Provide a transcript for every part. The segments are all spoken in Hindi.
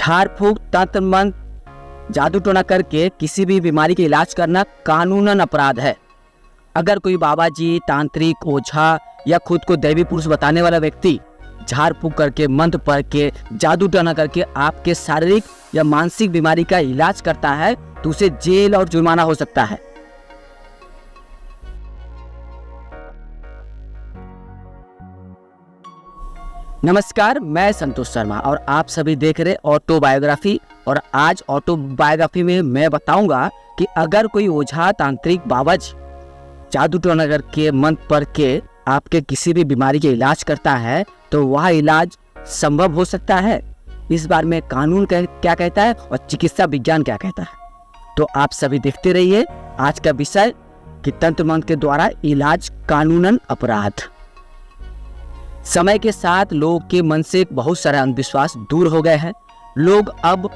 झाड़ फूक, तंत्र मंत्र, जादू टोना करके किसी भी बीमारी का इलाज करना कानूनन अपराध है। अगर कोई बाबा जी, तांत्रिक, ओझा या खुद को दैवी पुरुष बताने वाला व्यक्ति झाड़ फूक करके, मंत्र पढ़ के, जादू टोना करके आपके शारीरिक या मानसिक बीमारी का इलाज करता है तो उसे जेल और जुर्माना हो सकता है। नमस्कार, मैं संतोष शर्मा और आप सभी देख रहे ऑटोबायोग्राफी। और आज ऑटोबायोग्राफी में मैं बताऊंगा कि अगर कोई ओझा, तांत्रिक, बाबाजी जादू टोना करके, मंत्र पढ़ के आपके किसी भी बीमारी के इलाज करता है तो वह इलाज संभव हो सकता है। इस बारे में कानून क्या कहता है और चिकित्सा विज्ञान क्या कहता है। तो आप सभी देखते रहिए आज का विषय कि तंत्र मंत्र के द्वारा इलाज कानूनन अपराध। समय के साथ लोगों के मन से बहुत सारे अंधविश्वास दूर हो गए हैं। लोग अब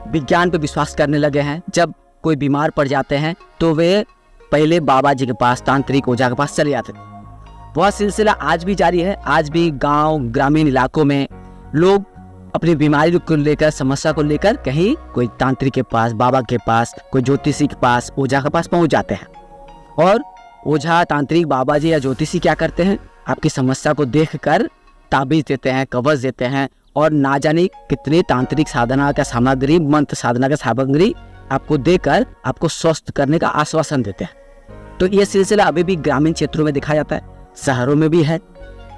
विज्ञान पर विश्वास करने लगे हैं। जब कोई बीमार पड़ जाते हैं तो वे पहले बाबा जी के पास, तांत्रिक, ओझा के पास चले जाते थे। वह सिलसिला आज भी जारी है। आज भी गांव, ग्रामीण इलाकों में लोग अपनी बीमारी को लेकर, समस्या को लेकर कहीं कोई तांत्रिक के पास, बाबा के पास, कोई ज्योतिषी के पास, ओझा के पास पहुंच जाते हैं। और ओझा, तांत्रिक, बाबा जी या ज्योतिषी क्या करते हैं, आपकी समस्या को देखकर ताबीज देते हैं, कवच देते हैं और ना जाने कितने तांत्रिक साधना का सामग्री, मंत्र साधना का सामग्री आपको देकर आपको स्वस्थ करने का आश्वासन देते हैं। तो ये सिलसिला अभी भी ग्रामीण क्षेत्रों में देखा जाता है, शहरों में भी है,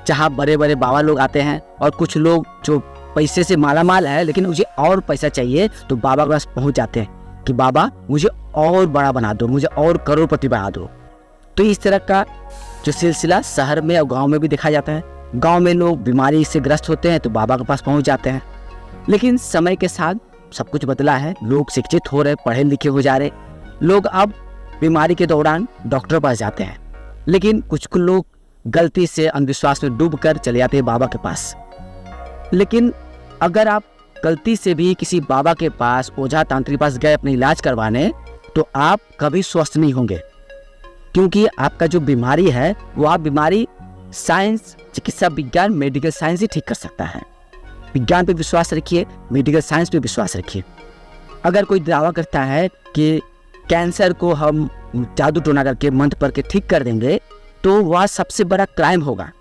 जहाँ बड़े बड़े बाबा लोग आते हैं और कुछ लोग जो पैसे से माला माल है लेकिन मुझे और पैसा चाहिए तो बाबा के पास पहुँच जाते हैं कि बाबा मुझे और बड़ा बना दो, मुझे और करोड़पति बना दो। तो इस तरह का जो सिलसिला शहर में और गांव में भी देखा जाता है। गांव में लोग बीमारी से ग्रस्त होते हैं तो बाबा के पास पहुंच जाते हैं। लेकिन समय के साथ सब कुछ बदला है। लोग शिक्षित हो रहे, पढ़े लिखे हो जा रहे। लोग अब बीमारी के दौरान डॉक्टर पास जाते हैं। लेकिन कुछ लोग गलती से अंधविश्वास में डूब कर चले जाते हैं बाबा के पास। लेकिन अगर आप गलती से भी किसी बाबा के पास, ओझा, तांत्रिक पास गए अपने इलाज करवाने तो आप कभी स्वस्थ नहीं होंगे, क्योंकि आपका जो बीमारी है वो आप बीमारी साइंस, चिकित्सा विज्ञान, मेडिकल साइंस ही ठीक कर सकता है। विज्ञान पे विश्वास रखिए, मेडिकल साइंस पे विश्वास रखिए। अगर कोई दावा करता है कि कैंसर को हम जादू टोना करके, मंत्र पढ़ के ठीक कर देंगे तो वह सबसे बड़ा क्राइम होगा,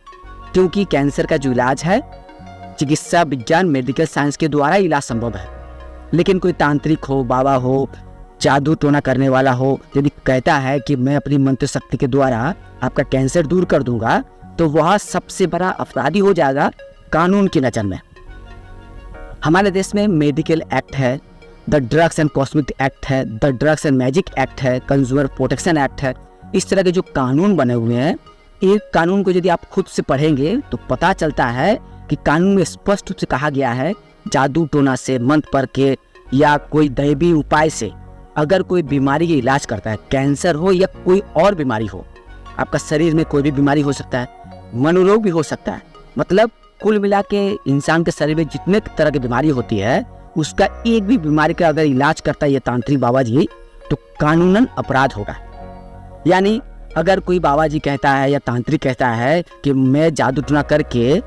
क्योंकि कैंसर का जो इलाज है चिकित्सा विज्ञान, मेडिकल साइंस के द्वारा इलाज संभव है। लेकिन कोई तांत्रिक हो, बाबा हो, जादू टोना करने वाला हो, यदि कहता है कि मैं अपनी मंत्र शक्ति के द्वारा आपका कैंसर दूर कर दूंगा तो वह सबसे बड़ा अपराधी हो जाएगा कानून की नज़र में। हमारे देश में मेडिकल एक्ट है, the drugs and cosmetic act है, the drugs and magic act है, कंज्यूमर प्रोटेक्शन एक्ट है। इस तरह के जो कानून बने हुए हैं, एक कानून को यदि आप खुद से पढ़ेंगे तो पता चलता है कि कानून में स्पष्ट रूप से कहा गया है जादू टोना से, मंत्र पढ़ के या कोई दैवी उपाय से अगर कोई बीमारी का इलाज करता है, कैंसर हो या कोई और बीमारी हो, आपका शरीर में कोई भी बीमारी हो सकता है, मनोरोग भी हो सकता है, मतलब कुल मिला के इंसान के शरीर में जितने तरह की बीमारी होती है उसका एक भी बीमारी का अगर इलाज करता है ये तांत्रिक बाबा जी तो कानूनन अपराध होगा। यानी अगर कोई बाबा जी कहता है या तांत्रिक कहता है कि मैं जादू टोना करके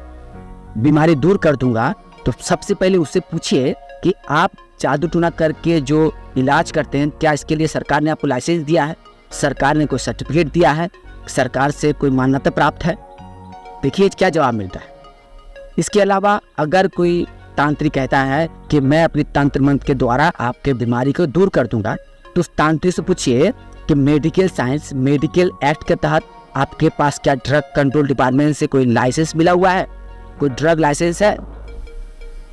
बीमारी दूर कर दूंगा तो सबसे पहले उससे पूछिए कि आप जादू टोना करके जो इलाज करते हैं क्या इसके लिए सरकार ने आपको लाइसेंस दिया है, सरकार ने कोई सर्टिफिकेट दिया है, सरकार से कोई मान्यता प्राप्त है? देखिए क्या जवाब मिलता है। इसके अलावा अगर कोई तांत्रिक कहता है कि मैं अपनी तंत्र मंत्र के द्वारा आपके बीमारी को दूर कर दूंगा तो उस तांत्रिक से पूछिए कि मेडिकल साइंस, मेडिकल एक्ट के तहत आपके पास क्या ड्रग कंट्रोल डिपार्टमेंट से कोई लाइसेंस मिला हुआ है, कोई ड्रग लाइसेंस है?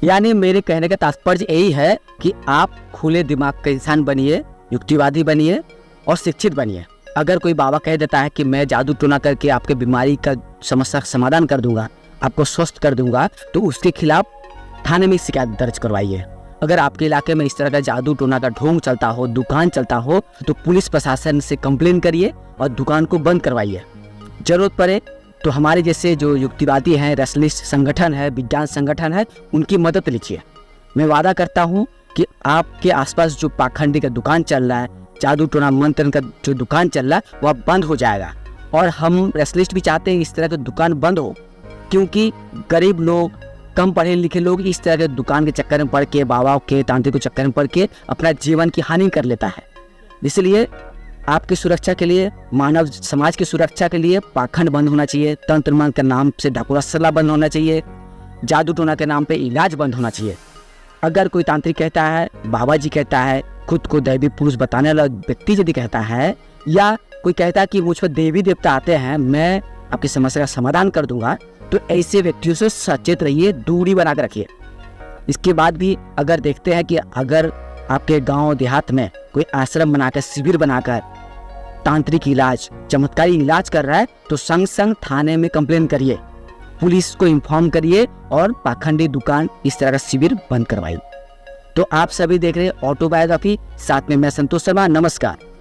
यानी मेरे कहने का तात्पर्य यही है कि आप खुले दिमाग का इंसान बनिए, युक्तिवादी बनिए और शिक्षित बनिए। अगर कोई बाबा कह देता है कि मैं जादू टोना करके आपके बीमारी का समस्या का समाधान कर दूंगा, आपको स्वस्थ कर दूंगा, तो उसके खिलाफ थाने में शिकायत दर्ज करवाइए। अगर आपके इलाके में इस तरह का जादू टोना का ढोंग चलता हो, दुकान चलता हो, तो पुलिस प्रशासन से कंप्लेन करिए और दुकान को बंद करवाइए। जरूरत पड़े तो हमारे जैसे जो युक्तिवादी हैं, रेसलिस्ट संगठन है, विज्ञान संगठन है, उनकी मदद लीजिए। मैं वादा करता हूँ कि आपके आसपास जो पाखंडी का दुकान चल रहा है, जादू टोना मंत्र का जो दुकान चल रहा है, वह बंद हो जाएगा। और हम रेसलिस्ट भी चाहते हैं इस तरह की दुकान बंद हो, क्योंकि गरीब लोग, कम पढ़े लिखे लोग इस तरह के दुकान के चक्कर में पड़ के, बाबा के तांत्रिक के चक्कर में पड़ के अपना जीवन की हानि कर लेता है। इसलिए आपकी सुरक्षा के लिए, मानव समाज की सुरक्षा के लिए पाखंड बंद होना चाहिए, तंत्र मंत्र के नाम से ढकोरा सलाह बंद होना चाहिए, जादू टोना के नाम पे इलाज बंद होना चाहिए। अगर कोई तांत्रिक कहता है, बाबा जी कहता है, खुद को दैवी पुरुष बताने वाला व्यक्ति यदि कहता है, या कोई कहता है कि मुझ पर देवी देवता आते हैं, मैं आपकी समस्या का समाधान कर दूंगा, तो ऐसे व्यक्तियों से सचेत रहिए, दूरी बना कर रखिए। इसके बाद भी अगर देखते हैं कि अगर आपके गांव देहात में कोई आश्रम बनाकर, शिविर बनाकर तांत्रिक इलाज, चमत्कारी इलाज कर रहा है, तो संग संग थाने में कंप्लेन करिए, पुलिस को इन्फॉर्म करिए और पाखंडी दुकान इस तरह का शिविर बंद करवाइए। तो आप सभी देख रहे हैं ऑटोबायोग्राफी, साथ में मैं संतोष शर्मा। नमस्कार।